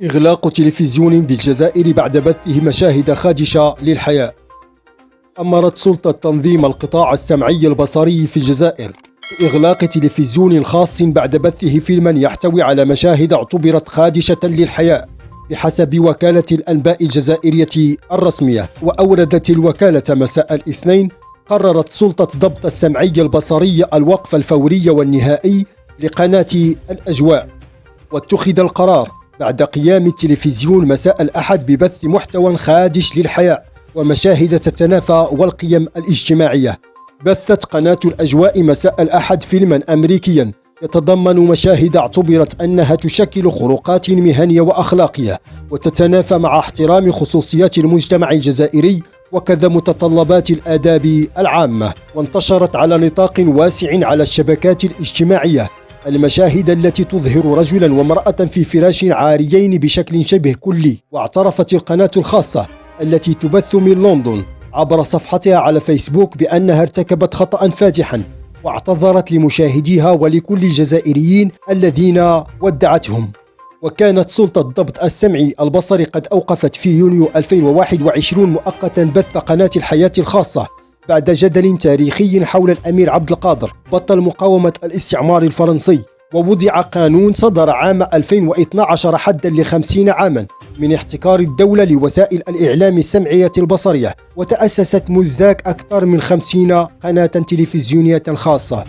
إغلاق تلفزيون بالجزائر بعد بثه مشاهد خادشة للحياة. أمرت سلطة تنظيم القطاع السمعي البصري في الجزائر بإغلاق تلفزيون خاص بعد بثه فيلما يحتوي على مشاهد اعتبرت خادشة للحياة بحسب وكالة الأنباء الجزائرية الرسمية. وأوردت الوكالة مساء الاثنين قررت سلطة ضبط السمعي البصري الوقف الفوري والنهائي لقناة الأجواء، واتخذ القرار بعد قيام التلفزيون مساء الأحد ببث محتوى خادش للحياة ومشاهد تتنافى والقيم الاجتماعية. بثت قناة الأجواء مساء الأحد فيلما أمريكيا يتضمن مشاهد اعتبرت أنها تشكل خروقات مهنية وأخلاقية وتتنافى مع احترام خصوصيات المجتمع الجزائري وكذا متطلبات الآداب العامة، وانتشرت على نطاق واسع على الشبكات الاجتماعية المشاهد التي تظهر رجلا وامرأة في فراش عاريين بشكل شبه كلي. واعترفت القناة الخاصة التي تبث من لندن عبر صفحتها على فيسبوك بأنها ارتكبت خطأ فادحا، واعتذرت لمشاهديها ولكل الجزائريين الذين ودعتهم. وكانت سلطة ضبط السمع البصري قد أوقفت في يونيو 2021 مؤقتا بث قناة الحياة الخاصة بعد جدل تاريخي حول الأمير عبد القادر بطل مقاومة الاستعمار الفرنسي. ووضع قانون صدر عام 2012 حدا ل50 عاما من احتكار الدولة لوسائل الإعلام السمعية البصرية، وتأسست منذ ذاك أكثر من 50 قناة تلفزيونية خاصة.